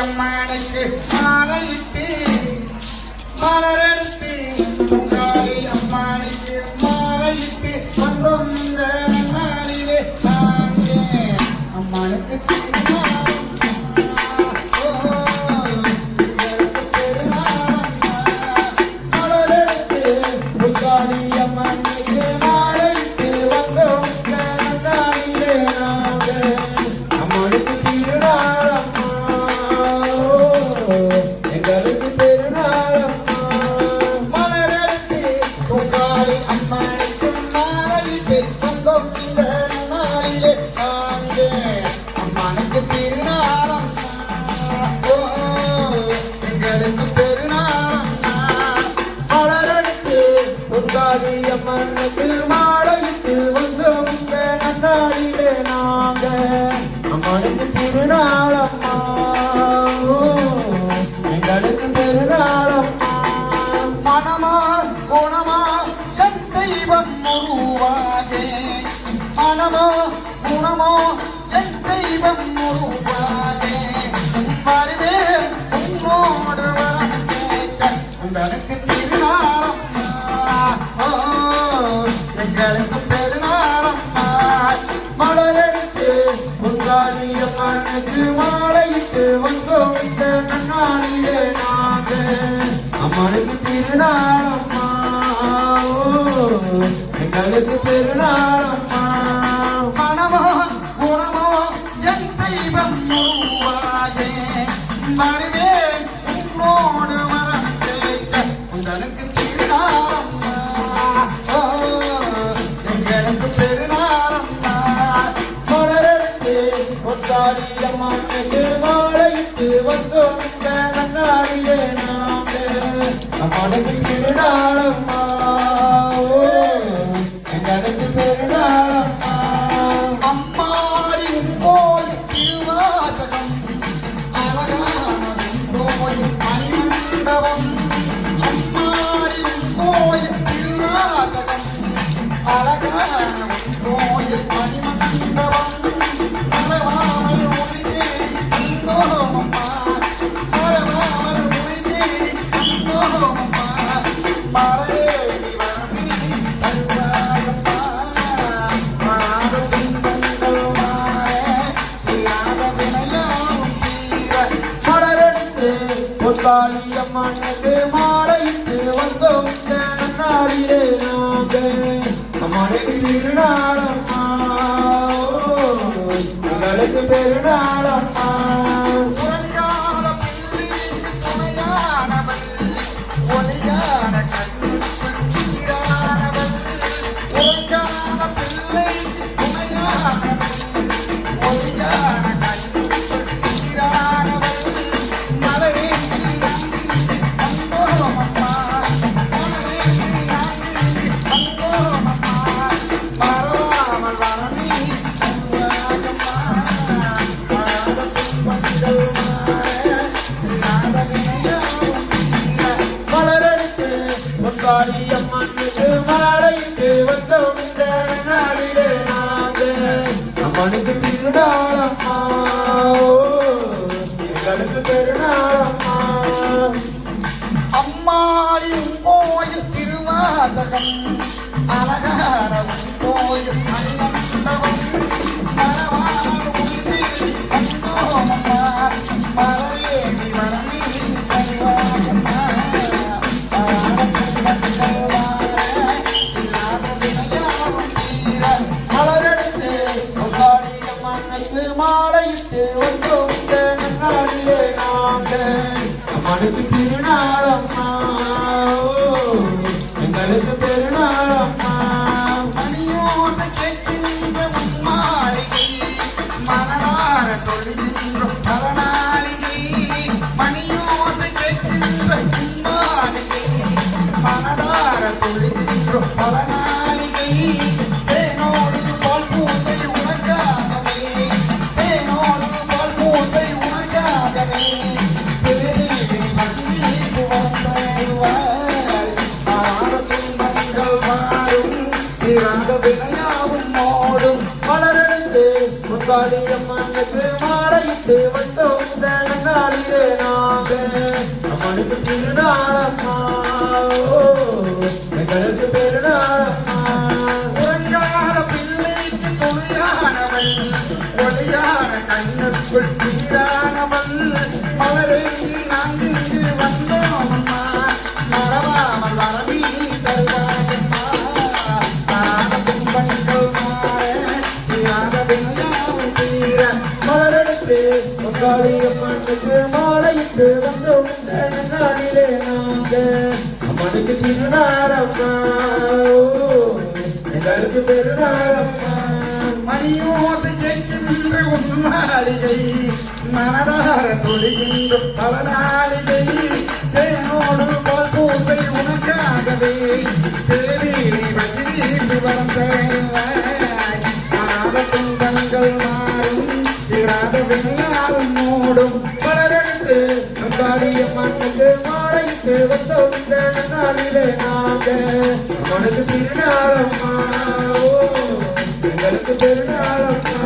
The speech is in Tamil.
அம்மனுக்கு மாலையிட்டு மலரெடுத்து பொங்காளி அம்மனுக்கு மாலையிட்டு வந்தோம் இந்த நாளிலே நாங்க அம்மனுக்கு அம்மனுக்கு மாலையிட்டு வந்தோம் இந்த நன்னாளிலே நாங்க அம்மனுக்கு திருநாளம்மா எங்களுக்கு திருநாளம்மா மனமா குணமா என் தெய்வம் உருவாக மனமோ குணமோ என் தெய்வம் உருவாக வருவேன் உன்னோடு வரம் கேட்க உங்களுக்கு திருநாளம் எங்களுக்கு பெருநாளம்மா மலரெடுத்து பொங்காளி அம்மனுக்கு மாலையிட்டு வந்தோம் இந்த நன்னாளிலே நாங்க அம்மனுக்கு திருநாளம்மா எங்களுக்கு பெருநாளம்மா மனமோ குணமோ என் தெய்வம் உருவாக வருவேன் உன்னோடு வரம் கேட்க உங்களுக்கு திருநாளம்மா எங்களுக்கு பெருநாளம்மா மலரெடுத்து பொங்காளி அம்மனுக்கு மாலையிட்டு வந்தோம் இந்த நன்னாளிலே நாங்க அம்மனுக்கு திருநாளம்மா எங்களுக்கு பெருநாளம்மா அம்மாடி கோயில் திருவாசகம் அழகான கோயில் மணிமண்டபம் அம்மாடி கோயில் திருவாசகம் அழகான கோயில் மணிமண்டபம் மறவாமல் ஒளி தேடி வந்தோம் அம்மா மறவாமல் ஒளி தேடி வந்தோம் அம்மா மறையேறி வரவி வருவாயம்மா மாத துன்பங்கள் மாற தீராத வினையாவும் தீர மலரெடுத்து பொங்காளி அம்மனுக்கு மாலையிட்டு வந்தோம் இந்த நன்னாளிலே நாங்க அம்மனுக்கு திருநாளம்மா எங்களுக்கு பெருநாளம்மா உறங்காத பிள்ளைக்கு துணையானவள் ஒளியான கண்ணுக்குள் சீரானவள் உறங்காத பிள்ளைக்கு துணையானவள் ஒளியான கண்ணுக்குள் சீரானவள் மலரேந்தி நாங்கி வந்தோம் அம்மா மலரேந்தி நாங்கி வந்தோம் அம்மா மறவாமல் வரணி வருவாயம்மா மாத துன்பங்கள் மாற தீராத வினையாவும் தீர மலரெடுத்து பொங்காளி அம்மனுக்கு மாலையிட்டு வந்தோம் இந்த நாளிலே நாங்க அம்மனுக்கு திருநாளம்மா எங்களுக்கு பெருநாளம்மா அம்மாடி கோயில் திருவாசகம் அழகான கோயில் மணிமண்டபம் மறவாமல் ஒளி தேடி வந்தோம் அம்மா மறையேறி வரவி வருவாயம்மா இல்லாத வினையாவும் தீர மலரெடுத்து பொங்காளி அம்மனுக்கு மாலையிட்டு வந்தோம் இந்த நன்னாளிலே நாங்க அம்மனுக்கு திருநாளம்மா எங்களுக்கு பெருநாளம்மா மணியோசை கேட்கின்ற மாளிகை மனதார தொழுகின்றோம் பலநாளிகை மணியோசை கேட்கின்ற மாளிகை மனதார தொழுகின்றோம் பலநாளிகை தேனோடு பால் பூசை உனக்காகவே தேனோடு பால் பூசை உனக்காகவே திருநீரி மசிதீர்ப்பு வந்தருவாய் மாற துன்பங்கள் மாறும் தீராத வினையாவும் ஓடும் மலரெடுத்து பொங்காளி அம்மனுக்கு மாலையிட்டு வந்தோம் வந்த நாளிலே நாங்க அம்மனுக்கு திருநாளம்மா எங்களுக்கு பெருநாளம்மா உறங்காத பிள்ளைக்கு துணையானவள் ஒளியான கண்ணுக்குள் நீரானவள் மலரேந்தி நாங்க இங்கு வந்தோமம்மா மறவாமல் வரவி தருவாயம்மா தாராத துன்பங்கள் மாற தீராத வினையாவும் தீர மலரெடுத்து பொங்காளி அம்மனுக்கு மாலையிட்டு வந்தோம் இந்த நாளிலே நாங்க அம்மனுக்கு திருநாளம்மா எங்களுக்கு பெருநாளம்மா மணியோசை கேட்கின்ற உன்மாளிகை மனதார தொழுகின்ற பல நாளிகை தேனோடு போல் பூசை உனக்காகவே தேவி வசிதீர்ந்து வரம் தேவாய் ஆத துன்பங்கள் மாறும் தீராத வினையாவும் மூடும் மலரெடுத்து பொங்காளி அம்மனுக்கு மாலையிட்டு வந்தோம் இந்த நாளிலே நாங்க அம்மனுக்கு திருநாளம்மா எங்களுக்கு பெருநாளம்மா